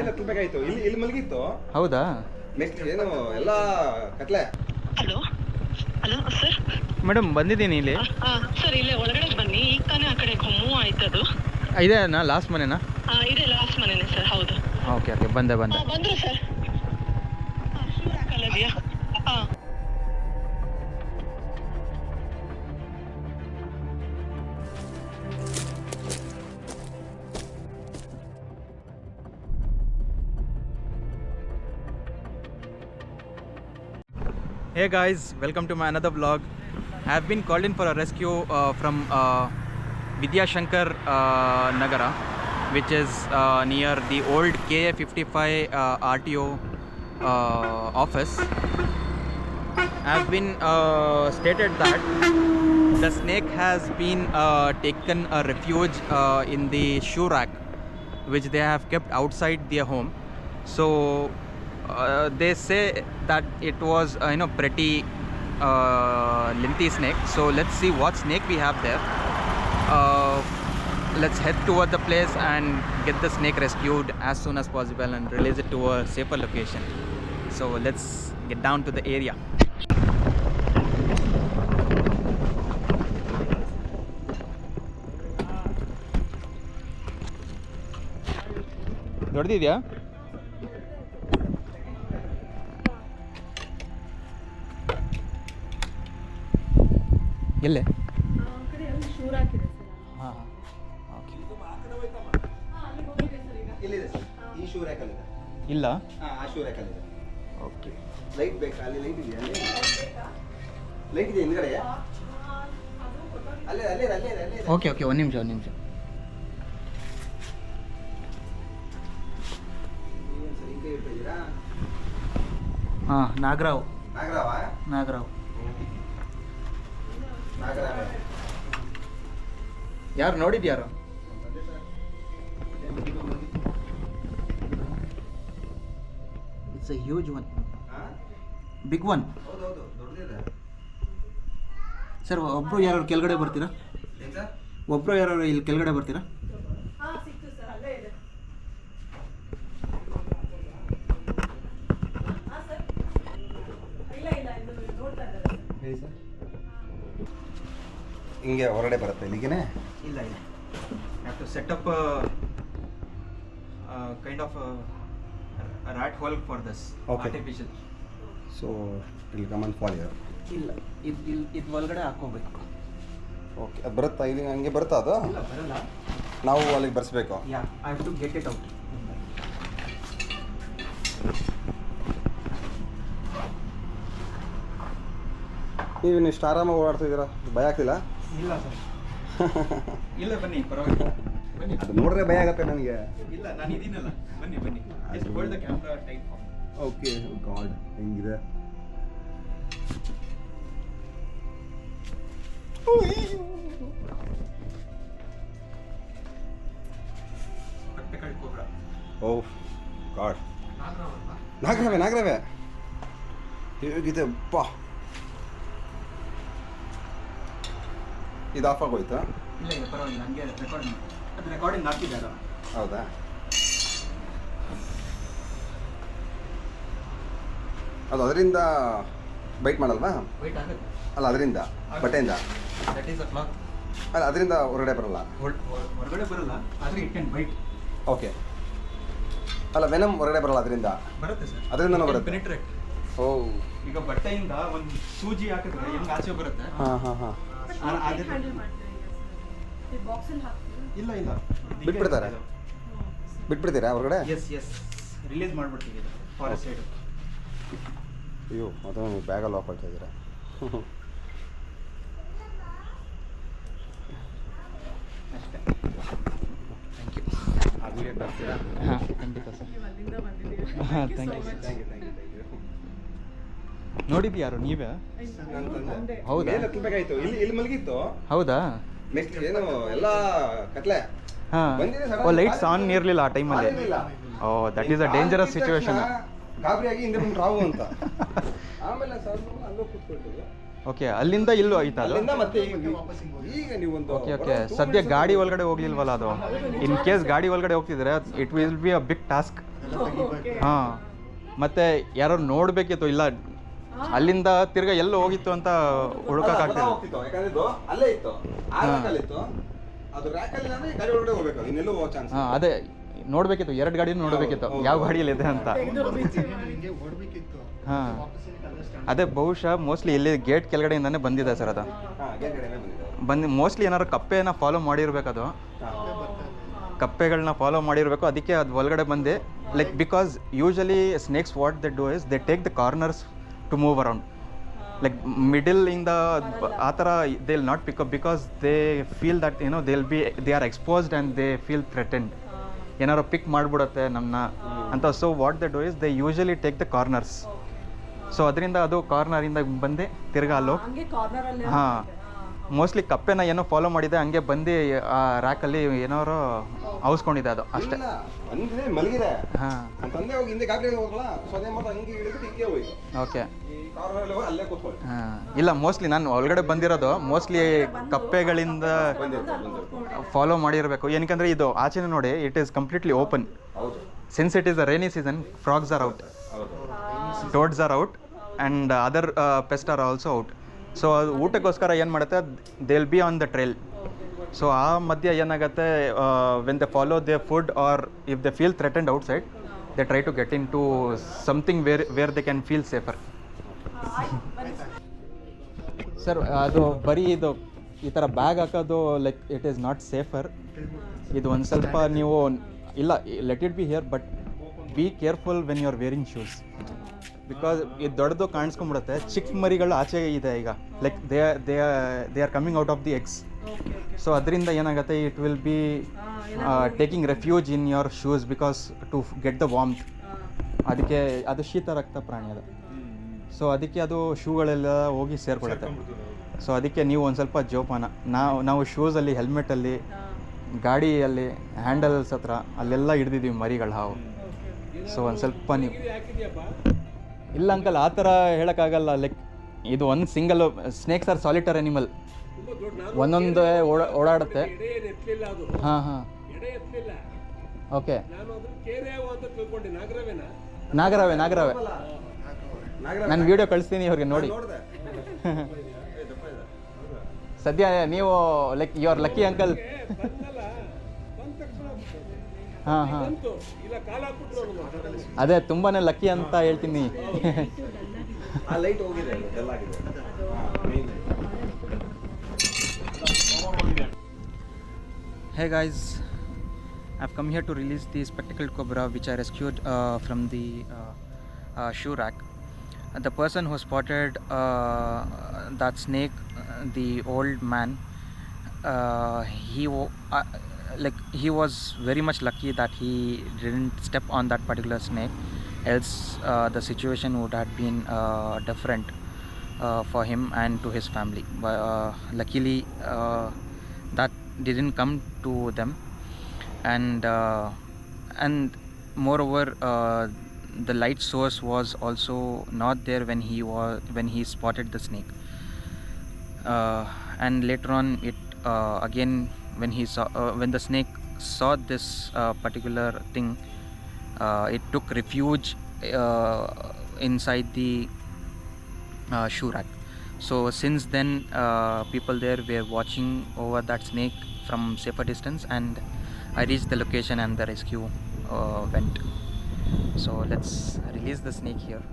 ಮೇಲೆ ಹತ್ತಬೇಕಾಯ್ತು. ಇಲ್ಲಿ ಮಲಗಿತ್ತು. ಹೌದಾ? ನೆಕ್ಸ್ಟ್ ಏನು ಎಲ್ಲ ಕತ್ಲೆ. Hello hello sir. ಮೇಡಮ್ ಬಂದಿದ್ದೀನಿ ಇಲ್ಲಿ. ಸರ್ ಇಲ್ಲೇ ಒಳಗಡೆ ಬನ್ನಿ. ಈಗ ತಾನೇ ಆ ಕಡೆ ಮೂವ್ ಆಯ್ತದು. ಇದೇನಾ ಲಾಸ್ಟ್ ಮನೆನಾ? ಇದೆ ಲಾಸ್ಟ್ ಮನೆನೇ ಸರ್. ಹೌದು. ಓಕೆ ಬಂದೆ ಬಂದ್ರು ಸರ್. ಶೂರ್ ಹಾಕಲ್ಲದಿಯಾ? ಹಾಂ. Hey guys, welcome to my another vlog. I have been called in for a rescue from Vidya Shankar Nagara, which is near the old KA55 RTO office. I have been stated that the snake has been taken a refuge in the shoe rack, which they have kept outside their home. So they say that it was pretty lengthy snake. So let's see what snake we have there. Let's head toward the place and get the snake rescued as soon as possible and release it to a safer location. So let's get down to the area. ದೊಡ್ಡದಿದೆಯಾ? ಎಲ್ಲೇ? ಹಾಂ okay. ಇಲ್ಲಿದೆ sir. ಈ shoe ರ್ಯಾಕಲ್ಲಿ ಇದೆ. ಇಲ್ಲ? ಹಾಂ, ಆ shoe ರ್ಯಾಕಲ್ಲಿ ಇದೆ. Okay. Light ಬೇಕಾ? ಅಲ್ಲಿ ಲೈಟ್ ಇದೆಯಾ? ಲೈಟ್ ಇದೆ ಹಿಂದ್ಗಡೆ. ಅಲ್ಲೇ. ಓಕೆ ಒಂದು ನಿಮಿಷ ಏನು ಸರ್ ಈ ಕೈ ಇಟ್ಟಿದ್ದೀರಾ? ಹಾಂ ನಾಗರಾವ್. ನಾಗರಾವ್. ಯಾರು ನೋಡಿದ್ಯಾರು? It's a huge one, big one. ಹೌದೌದು, ದೊಡ್ಡದಿದೆ ಸರ್. ಒಬ್ಬರು ಯಾರು ಕೆಳಗಡೆ ಬರ್ತೀರಾ? ಒಬ್ಬರು ಯಾರು ಇಲ್ಲಿ ಕೆಳಗಡೆ ಬರ್ತೀರಾ? ಹೇಳಿ ಸರ್. ಹಿಂಗೆ ಹೊರಗಡೆ ಬರುತ್ತೆ ಇಲ್ಲಿಗೆ? ಇಲ್ಲ have to set up kind of rat hole for this. Okay. Artificial. So ಇಲ್ಲಿ ಕಮನ್ ಫಾಲ್ ಇಯರ್. ಇಲ್ಲ ಇದು ಒಳಗಡೆ ಹಾಕೋಬೇಕು. ಓಕೆ, ಅದು ಬರುತ್ತಾ? ಇಲ್ಲಿ ಹಂಗೆ ಬರುತ್ತಾ ಅದು? ಇಲ್ಲ ಬರಲ್ಲ. ನಾವು ಅಲ್ಲಿಗೆ ಬರ್ಸ್ಬೇಕು. Yeah I have to get it out. ನೀವು ಇಷ್ಟು ಆರಾಮಾಗಿ ಓಡಾಡ್ತಿದ್ದೀರಾ? ಭಯ ಆಗ್ತಿಲ್ಲ? ಇಲ್ಲ ಸರ್. ಇಲ್ಲ ಬನ್ನಿ, ಪರವಾಗಿಲ್ಲ ಬನ್ನಿ. ಅದು ನೋಡ್ರೆ ಭಯ ಆಗತ್ತೆ ನನಗೆ. ಇಲ್ಲ ನಾನು ಇದೀನಲ್ಲ, ಬನ್ನಿ just hold the camera tight. Okay. God, ಹೆಂಗಿದೆ? ಓಹ್ ಗಾಡ್. ನಾಗರವೇ ಹೇಗಿದೆ ಅಪ್ಪ. ಇದು ಆಫ್ ಆಗೋಯ್ತಾ? ಇಲ್ಲ ಪರವಾಗಿಲ್ಲ, ಹಂಗೆ ರೆಕಾರ್ಡಿಂಗ್ ಆಗ್ತಿದ್ದಾರೆ. ಹೌದಾ? ಅದು ಅದರಿಂದ ಬೈಟ್ ಮಾಡಲ್ವಾ? ವೆಯ್ಟ್ ಆಗುತ್ತೆ. ಅಲ್ಲ ಅದರಿಂದ ಬಟ್ಟೆಯಿಂದ. That is a clock. ಅಲ್ಲ ಅದರಿಂದ ಹೊರಗಡೆ ಬರಲ್ಲ. ಹೊರಗಡೆ ಬರಲ್ಲ, ಆದರೆ ಇಟ್ ಕ್ಯಾನ್ ಬೈಟ್. ಓಕೆ. ಅಲ್ಲ ವೆನಮ್ ಹೊರಗಡೆ ಬರಲ್ಲ ಅದರಿಂದ? ಬರುತ್ತೆ ಸರ್, ಅದರಿಂದನೂ ಬರುತ್ತೆ. ಪೆನಿಟ್ರೇಟ್. ಓ, ಈಗ ಬಟ್ಟೆಯಿಂದ ಒಂದು ಸೂಜಿ ಹಾಕಿದ್ರೆ ಹೆಂಗೆ ಆಚೆ ಬರುತ್ತೆ. ಹಾಂ. ಇಲ್ಲ ಬಿಟ್ಬಿಡ್ತೀರಾ ಹೊರಗಡೆ? ಎಸ್ ರಿಲೀಸ್ ಮಾಡಿಬಿಡ್ತೀವಿ ಫಾರೆಸ್ಟ್ ಸೈಡ್. ಅಯ್ಯೋ, ಅದು ಬ್ಯಾಗಲ್ಲಿ ಆಫ್ ಆಗ್ತಾ ಇದ್ದೀರಾ? ಅಷ್ಟೇ. Thank you. ಹಾಂ ಖಂಡಿತ ಸರ್. ಹಾಂ ಥ್ಯಾಂಕ್ ಯು ಸರ್. ನೋಡಿದ್ಯಾರು ನೀವೇ? ಹೌದಾ? ಹತ್ತಬೇಕಾಯ್ತು. ಇಲ್ಲಿ ಮಲಗಿತ್ತು. ಹೌದಾ? ನೆಕ್ಸ್ಟ್ ಏನು ಎಲ್ಲ ಕತ್ಲೆ. ಹಾಂ. ಓ, ಲೈಟ್ಸ್ ಆನ್ ಇರಲಿಲ್ಲ ಆ ಟೈಮಲ್ಲಿ. Oh, that is a dangerous situation. ಗಾಬರಿಯಾಗಿ ಹಿಂದೆ ಬಂದು ರಾವು ಅಂತ. ಆಮೇಲೆ ಅಲ್ಲೂ ಕೂತ್ಕೊಳ್ತೀವಿ. ಓಕೆ, ಅಲ್ಲಿಂದ ಇಲ್ಲೂ ಆಯ್ತಾ ಅದು? ಅಲ್ಲಿಂದ ಮತ್ತೆ ಈಗ ನೀವು ಒಂದು ಓಕೆ ಸದ್ಯ ಗಾಡಿ ಒಳಗಡೆ ಹೋಗ್ಲಿಲ್ವಲ್ಲ ಅದು? ಇನ್ ಕೇಸ್ ಗಾಡಿ ಒಳಗಡೆ ಹೋಗ್ತಿದ್ರೆ it will be a big task. ಹಾಂ ಮತ್ತು ಯಾರು ನೋಡಬೇಕಿತ್ತು, ಇಲ್ಲ ಅಲ್ಲಿಂದ ತಿರ್ಗಾ ಎಲ್ಲ ಹೋಗಿತ್ತು ಅಂತ ಹುಡುಕಕ್ಕಾಗ್ತಿಲ್ಲ. ಹೋಗ್ತಿತ್ತು ಯಾಕಂದ್ರೆ ಇದು ಅಲ್ಲೇ ಇತ್ತು, ಆ ರ್ಯಾಕಲ್ಲಿ ಇತ್ತು. ಅದು ರ್ಯಾಕಲ್ಲಿ ಅಂದ್ರೆ ಗಾಡಿ ಒಳಗಡೆ ಹೋಗ್ಬೇಕು, ಇನ್ನೆಲ್ಲೂ ಹೋಗೋ ಚಾನ್ಸ್. ಹಾಂ ಅದೇ ನೋಡಬೇಕಿತ್ತು, 2 ಗಾಡಿನೂ ನೋಡಬೇಕಿತ್ತು ಯಾವ ಗಾಡಿಯಲ್ಲಿದೆ ಅಂತ. ಹಾಂ ಅದೇ ಬಹುಶಃ ಮೋಸ್ಟ್ಲಿ ಇಲ್ಲಿ ಗೇಟ್ ಕೆಳಗಡೆಯಿಂದನೇ ಬಂದಿದೆ ಸರ್ ಅದು. ಬಂದು ಮೋಸ್ಟ್ಲಿ ಏನಾದ್ರು ಕಪ್ಪೆನ ಫಾಲೋ ಮಾಡಿರ್ಬೇಕದು, ಕಪ್ಪೆಗಳನ್ನ ಫಾಲೋ ಮಾಡಿರಬೇಕು, ಅದಕ್ಕೆ ಅದು ಒಳಗಡೆ ಬಂದು like because usually snakes what they do is they take the corners to move around, like middle ಇಂದ ಆ ಥರ they will not pick up because they feel that ಏನೋ they are exposed and they feel threatened, ಏನಾರು pick ಮಾಡಿಬಿಡುತ್ತೆ ನಮ್ಮನ್ನ ಅಂತ. So what they do is they usually take the corners. So ಅದರಿಂದ ಅದು ಕಾರ್ನರಿಂದ ಬಂದು ತಿರ್ಗಾ ಅಲ್ಲೋ. ಹಾಂ ಮೋಸ್ಟ್ಲಿ ಕಪ್ಪೆನ ಏನೋ ಫಾಲೋ ಮಾಡಿದೆ, ಹಂಗೆ ಬಂದು ಆ ರ್ಯಾಕಲ್ಲಿ ಏನಾರು ಔಸ್ಕೊಂಡಿದೆ ಅದು ಅಷ್ಟೇ. ಬಂದಿದೆ ಮಲಗಿದೆ. ಹಾಂ ತಂದೆ ಹೋಗಿ ಹಿಂದೆ ಗಾಡಿ ಹೋಗಲ್ಲ, ಸೊ ಅದೇ ಮಾತ್ರ ಹಂಗೆ ಹಿಡಿದು ಹಿಂಗೆ ಹೋಯ್ತು. ಓಕೆ ಈ ಕಾರಲ್ಲಿ ಹೋಗಿ ಅಲ್ಲೇ ಕೂತ್ಕೊಳ್ಳಿ. ಹಾಂ ಇಲ್ಲ ಮೋಸ್ಟ್ಲಿ ನಾನು ಒಳಗಡೆ ಬಂದಿರೋದು ಮೋಸ್ಟ್ಲಿ ಕಪ್ಪೆಗಳಿಂದ ಫಾಲೋ ಮಾಡಿರಬೇಕು. ಏನಕ್ಕಂದರೆ ಇದು ಆಚೆನೇ ನೋಡಿ, ಇಟ್ ಈಸ್ ಕಂಪ್ಲೀಟ್ಲಿ ಓಪನ್. ಹೌದು, since it is a rainy season, frogs are out, toads are out and other pest are also out. So ಅದು ಊಟಕ್ಕೋಸ್ಕರ ಏನು ಮಾಡುತ್ತೆ, they will be on the trail. So ಆ ಮಧ್ಯೆ ಏನಾಗುತ್ತೆ, when they follow the food or if they feel threatened outside, they try to get into something where they can feel safer. Sir ಅದು ಬರೀ ಇದು ಈ ಥರ bag ಹಾಕೋದು like it is not safer. ಇದು ಒಂದು ಸ್ವಲ್ಪ ನೀವು ಇಲ್ಲ let it be here, but be careful when you are wearing shoes, because ಇದು ದೊಡ್ಡದು ಕಾಣಿಸ್ಕೊಂಡ್ಬಿಡುತ್ತೆ. ಚಿಕ್ಕ ಮರಿಗಳು ಆಚೆ ಇದೆ ಈಗ, like they are coming out of the eggs. So ಅದರಿಂದ ಏನಾಗುತ್ತೆ, it will be taking refuge in your shoes because to get the warmth. ಅದಕ್ಕೆ ಅದು ಶೀತ ರಕ್ತ ಪ್ರಾಣಿ ಅದು. ಸೊ ಅದಕ್ಕೆ ಅದು ಶೂಗಳೆಲ್ಲ ಹೋಗಿ ಸೇರ್ಕೊಳ್ಳುತ್ತೆ. ಸೊ ಅದಕ್ಕೆ ನೀವು ಒಂದು ಸ್ವಲ್ಪ ಜೋಪಾನ. ನಾವು ಶೂಸಲ್ಲಿ, ಹೆಲ್ಮೆಟಲ್ಲಿ, ಗಾಡಿಯಲ್ಲಿ ಹ್ಯಾಂಡಲ್ಸ್ ಹತ್ರ ಅಲ್ಲೆಲ್ಲ ಹಿಡ್ದಿದ್ದೀವಿ ಮರಿಗಳು, ಹಾವು. ಸೊ ಒಂದು ಸ್ವಲ್ಪ ನೀವು ಇಲ್ಲ ಅಂಕಲ್ ಆ ಥರ ಹೇಳೋಕ್ಕಾಗಲ್ಲ. ಲೈಕ್ ಇದು ಒಂದು single snakes are solitary animal, ಒಂದೊಂದು ಓಡಾಡುತ್ತೆ. ಹಾಂ ಹಾಂ ಓಕೆ ನಾಗರವೇ ನಾನು ವಿಡಿಯೋ ಕಳಿಸ್ತೀನಿ ಅವ್ರಿಗೆ ನೋಡಿ. ಸದ್ಯ ನೀವು like you are lucky uncle. ಹಾಂ ಹಾಂ ಅದೇ ತುಂಬಾ ಲಕ್ಕಿ ಅಂತ ಹೇಳ್ತೀನಿ. ಆ ಲೈಟ್ ಹೋಗಿದೆ, ಎಲ್ಲ ಆಗಿದೆ. Hey guys, I've come here to release the spectacled cobra which I rescued from the shoe rack. The person who spotted that snake, the old man, he was very much lucky that he didn't step on that particular snake, else the situation would have been different for him and to his family. But luckily that didn't come to them, and moreover the light source was also not there when he spotted the snake, and later on it again when the snake saw this particular thing, it took refuge inside the shoe rack. So since then people there were watching over that snake from safer distance, and I reached the location and the rescue went. So let's release the snake here.